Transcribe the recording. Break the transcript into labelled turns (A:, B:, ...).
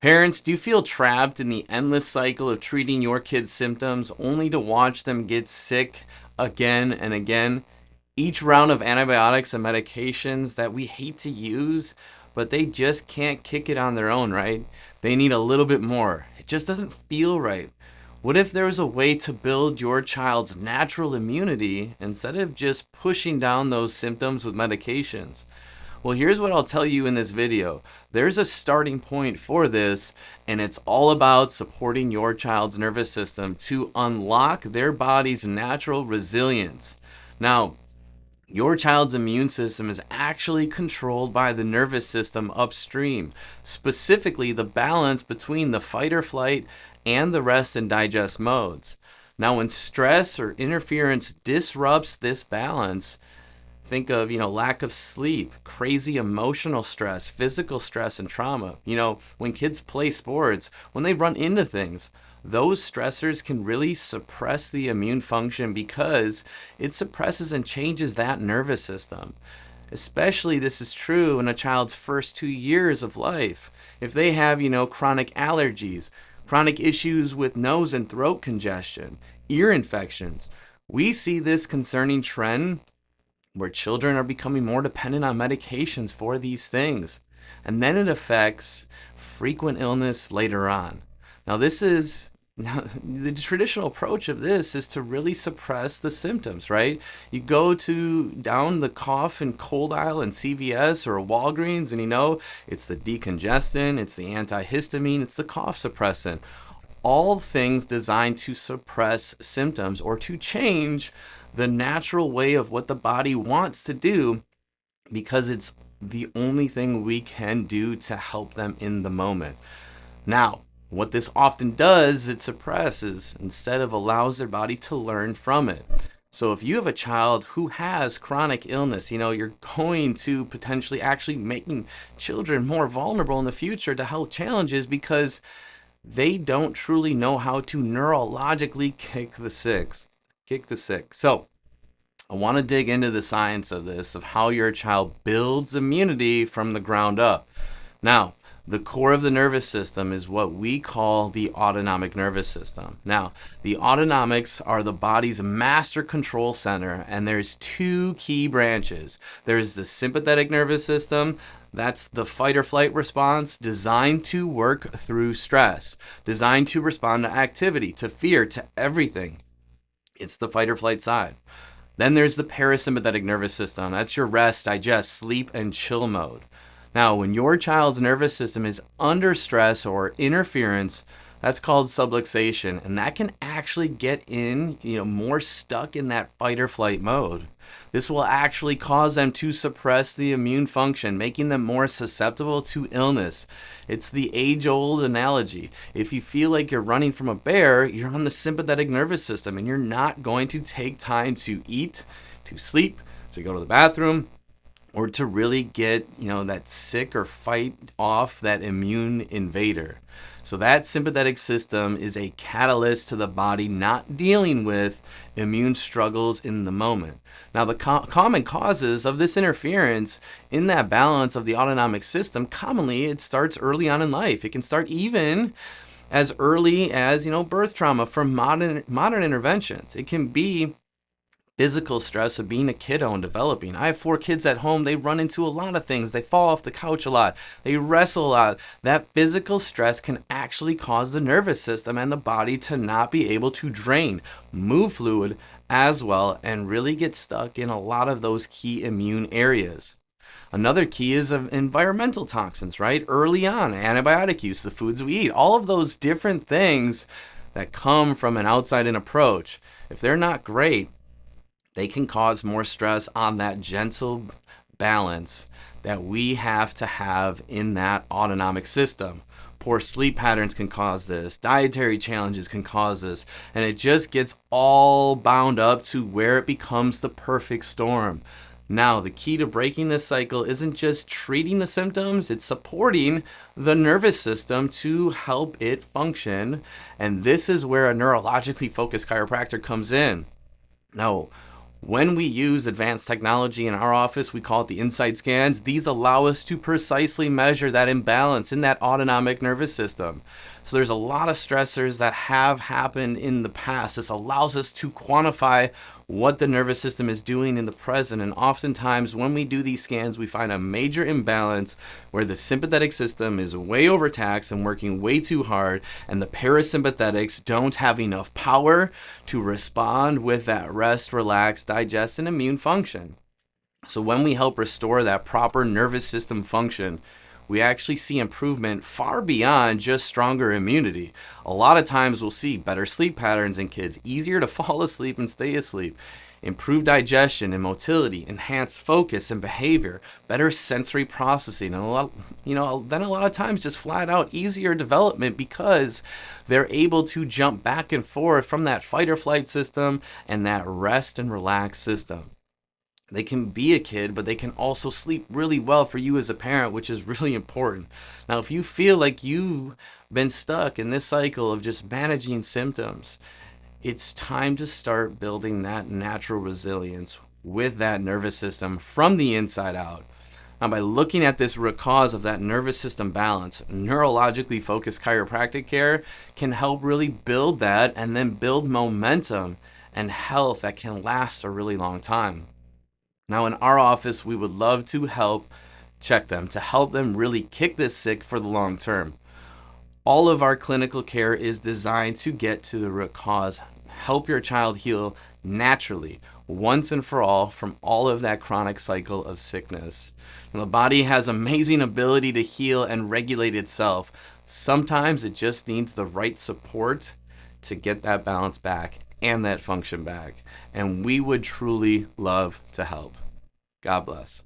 A: Parents, do you feel trapped in the endless cycle of treating your kids' symptoms only to watch them get sick again and again? Each round of antibiotics and medications that we hate to use, but they just can't kick it on their own, right? They need a little bit more. It just doesn't feel right. What if there was a way to build your child's natural immunity instead of just pushing down those symptoms with medications? Well, here's what I'll tell you in this video. There's a starting point for this, and it's all about supporting your child's nervous system to unlock their body's natural resilience. Now, your child's immune system is actually controlled by the nervous system upstream, specifically the balance between the fight or flight and the rest and digest modes. Now, when stress or interference disrupts this balance, think of, lack of sleep, crazy emotional stress, physical stress, and trauma. When kids play sports, when they run into things, those stressors can really suppress the immune function because it suppresses and changes that nervous system. Especially this is true in a child's first 2 years of life. If they have, chronic allergies, chronic issues with nose and throat congestion, ear infections, we see this concerning trend where children are becoming more dependent on medications for these things. And then it affects frequent illness later on. Now, the traditional approach of this is to really suppress the symptoms, right? You go to down the cough and cold aisle in CVS or Walgreens, and it's the decongestant, it's the antihistamine, it's the cough suppressant. All things designed to suppress symptoms or to change the natural way of what the body wants to do, because it's the only thing we can do to help them in the moment. Now, what this often does, it suppresses instead of allows their body to learn from it. So if you have a child who has chronic illness, you're going to potentially actually making children more vulnerable in the future to health challenges because they don't truly know how to neurologically kick the sick. So I want to dig into the science of this, of how your child builds immunity from the ground up. Now, the core of the nervous system is what we call the autonomic nervous system. Now, the autonomics are the body's master control center, and there's two key branches. There's the sympathetic nervous system. That's the fight or flight response, designed to work through stress, designed to respond to activity, to fear, to everything. It's the fight or flight side. Then there's the parasympathetic nervous system. That's your rest, digest, sleep, and chill mode. Now, when your child's nervous system is under stress or interference, that's called subluxation, and that can actually get more stuck in that fight or flight mode. This will actually cause them to suppress the immune function, making them more susceptible to illness. It's the age-old analogy. If you feel like you're running from a bear, you're on the sympathetic nervous system, and you're not going to take time to eat, to sleep, to go to the bathroom, or to really get, that sick or fight off that immune invader. So that sympathetic system is a catalyst to the body not dealing with immune struggles in the moment. Now, the common causes of this interference in that balance of the autonomic system, commonly it starts early on in life. It can start even as early as, birth trauma from modern interventions. It can be physical stress of being a kiddo and developing. I have 4 kids at home. They run into a lot of things. They fall off the couch a lot. They wrestle a lot. That physical stress can actually cause the nervous system and the body to not be able to drain, move fluid as well, and really get stuck in a lot of those key immune areas. Another key is environmental toxins, right? Early on, antibiotic use, the foods we eat, all of those different things that come from an outside-in approach. If they're not great, they can cause more stress on that gentle balance that we have to have in that autonomic system. Poor sleep patterns can cause this. Dietary challenges can cause this. And it just gets all bound up to where it becomes the perfect storm. Now, the key to breaking this cycle isn't just treating the symptoms, it's supporting the nervous system to help it function. And this is where a neurologically focused chiropractor comes in. Now, When we use advanced technology in our office, we call it the insight scans. These allow us to precisely measure that imbalance in that autonomic nervous system. So there's a lot of stressors that have happened in the past. This allows us to quantify what the nervous system is doing in the present. And oftentimes when we do these scans, we find a major imbalance where the sympathetic system is way overtaxed and working way too hard, and the parasympathetics don't have enough power to respond with that rest, relax, digest, and immune function. So when we help restore that proper nervous system function, we actually see improvement far beyond just stronger immunity. A lot of times we'll see better sleep patterns in kids, easier to fall asleep and stay asleep, improved digestion and motility, enhanced focus and behavior, better sensory processing, and then a lot of times just flat out easier development because they're able to jump back and forth from that fight or flight system and that rest and relax system. They can be a kid, but they can also sleep really well for you as a parent, which is really important. Now, if you feel like you've been stuck in this cycle of just managing symptoms, it's time to start building that natural resilience with that nervous system from the inside out. Now, by looking at this root cause of that nervous system balance, neurologically focused chiropractic care can help really build that and then build momentum and health that can last a really long time. Now, in our office, we would love to help check them, to help them really kick this sick for the long term. All of our clinical care is designed to get to the root cause, help your child heal naturally, once and for all, from all of that chronic cycle of sickness. And the body has amazing ability to heal and regulate itself. Sometimes it just needs the right support to get that balance back and that function back. And we would truly love to help. God bless.